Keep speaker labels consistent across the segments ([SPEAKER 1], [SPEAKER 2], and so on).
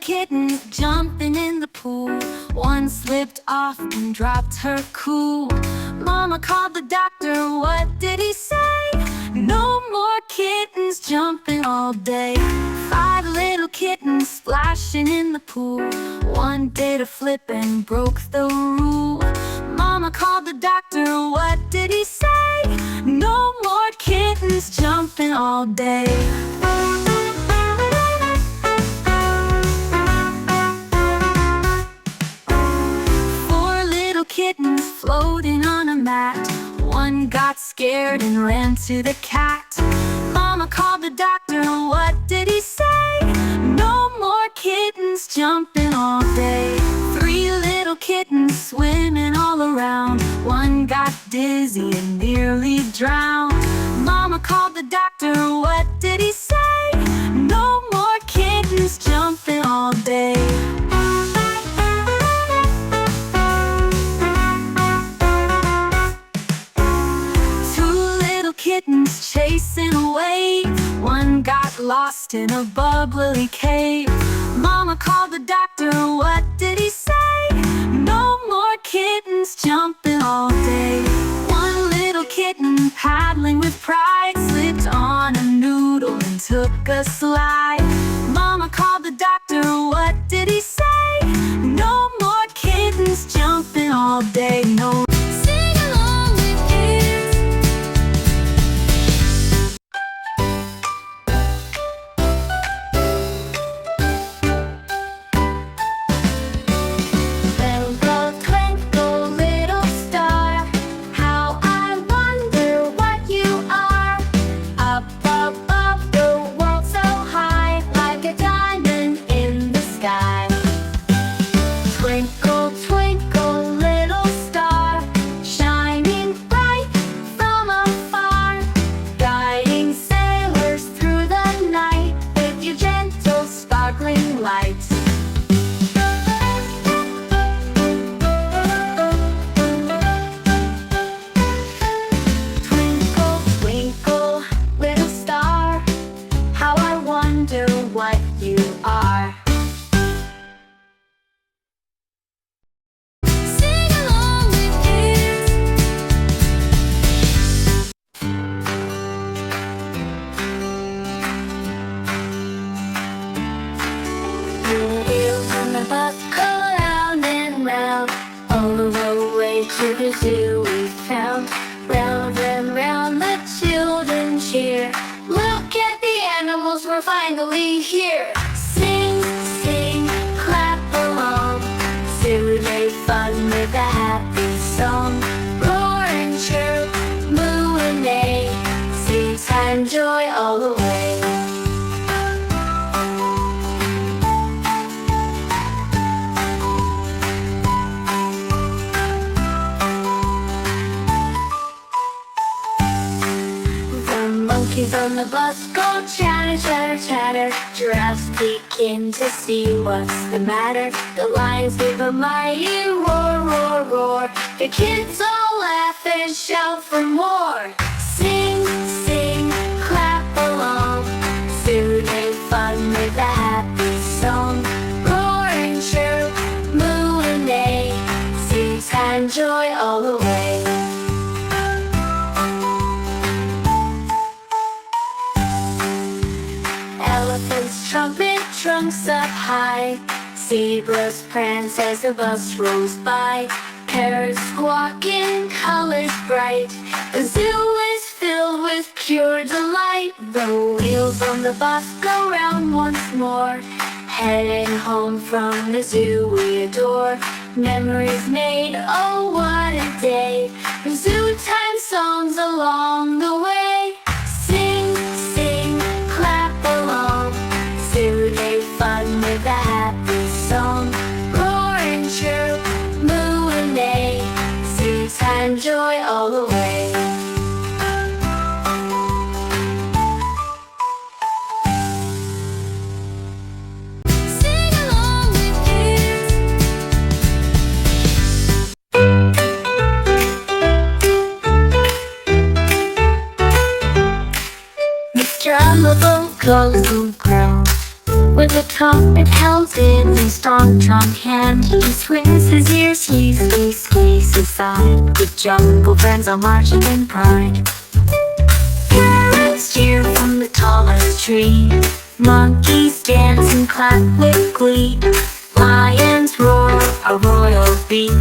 [SPEAKER 1] kittens jumping in the pool. One slipped off and dropped her cool. Mama called the doctor, what did he say? No more kittens jumping all day. 5 little kittens splashing in the pool. One did a flip and broke the rule. Mama called the doctor, what did he say? No more kittens jumping all day. Kittens floating on a mat. One got scared and ran to the cat. Mama called the doctor, what did he say? No more kittens jumping all day. 3 little kittens swimming all around. One got dizzy and nearly drowned. Mama called the doctor, what did he say? No more kittens jumping all day. Kittens chasing a wave. One got lost in a bubbly cave. Mama called the doctor, what did he say? No more kittens jumping all day. One little kitten paddling with pride slipped on a noodle and took a slide. Mama called the doctor, what did he say? No more kittens jumping all day. No.
[SPEAKER 2] To the zoo we found. Round and round the children cheer. Look at the animals, we're finally here. Sing, sing, clap along. Zoo day fun with a happy song. Roar and chirp, moo and neigh. Sing time, joy all the way. Monkeys on the bus go chatter, chatter, chatter. Giraffes peek in to see what's the matter. The lions give a mighty roar, roar, roar. The kids all laugh and shout for more. Sing, sing, clap along. Zoo day fun with a happy song. Roar and chirp, moo and neigh. Sing time, joy all the way. Elephants trumpet trunks up high. Zebras prance as the bus rolls by. Parrots squawk in colors bright. The zoo is filled with pure delight. The wheels on the bus go round once more. Heading home from the zoo we adore. Memories made, oh what a day. Zoo time songs along the way. Sing, sing, clap along. Zoo day fun with a happy song. Roar and chirp, moo and neigh. Zoo time, joy all the way. On the boat goes the ground. With a trumpet held in his strong trunk hand, he swings his ears, squeeze his side. The jungle friends are marching in pride. Parrots cheer from the tallest tree. Monkeys dance and clap with glee. Lions roar a royal beat.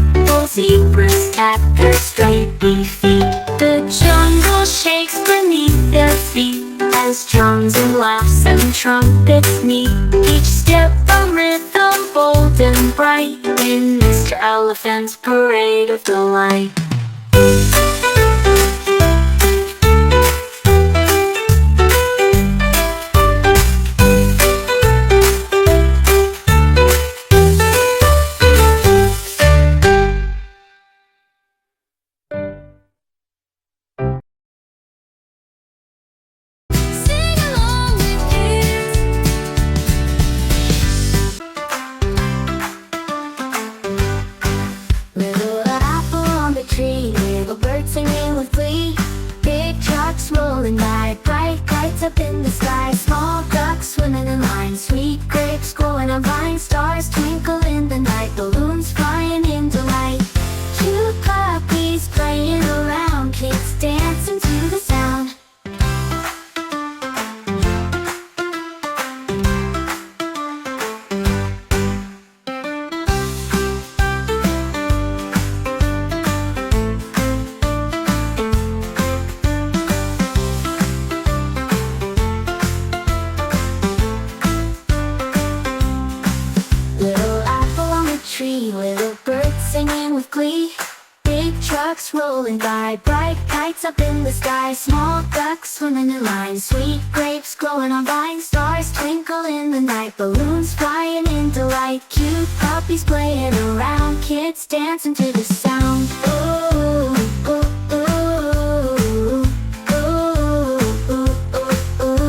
[SPEAKER 2] Zebras tap their straight feet. The jungle shakes beneath their feet as drums and laughs and trumpets meet. Each step a rhythm bold and bright in Mr. Elephant's parade of delight.
[SPEAKER 1] Rolling by, bright lights up in the sky. Small ducks swimming in line. Sweet grapes growing on vines. Stars twinkle in the night. Balloons flying in delight. Cute puppies playing around. Kids dancing to the sound. Little birds singing with glee. Big trucks rolling by, bright kites up in the sky. Small ducks swimming in line. Sweet grapes growing on vines. Stars twinkle in the night. Balloons flying in delight. Cute puppies playing around. Kids dancing to the sound. Ooh, ooh, ooh, ooh, ooh, ooh, ooh.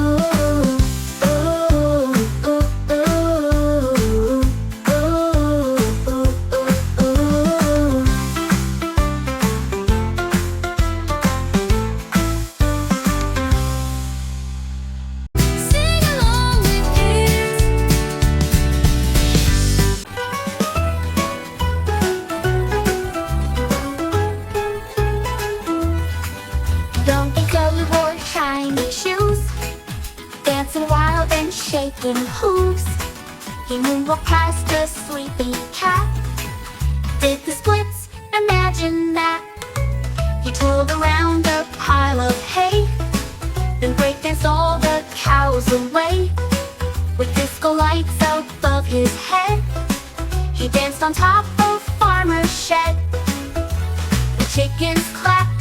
[SPEAKER 1] Dancing wild and shaking hooves. He moonwalked past a sleepy cat. Did the splits, imagine that. He twirled around a pile of hay, then breakdanced all the cows away. With disco lights above his head, he danced on top of Farmer's shed. The chickens clapped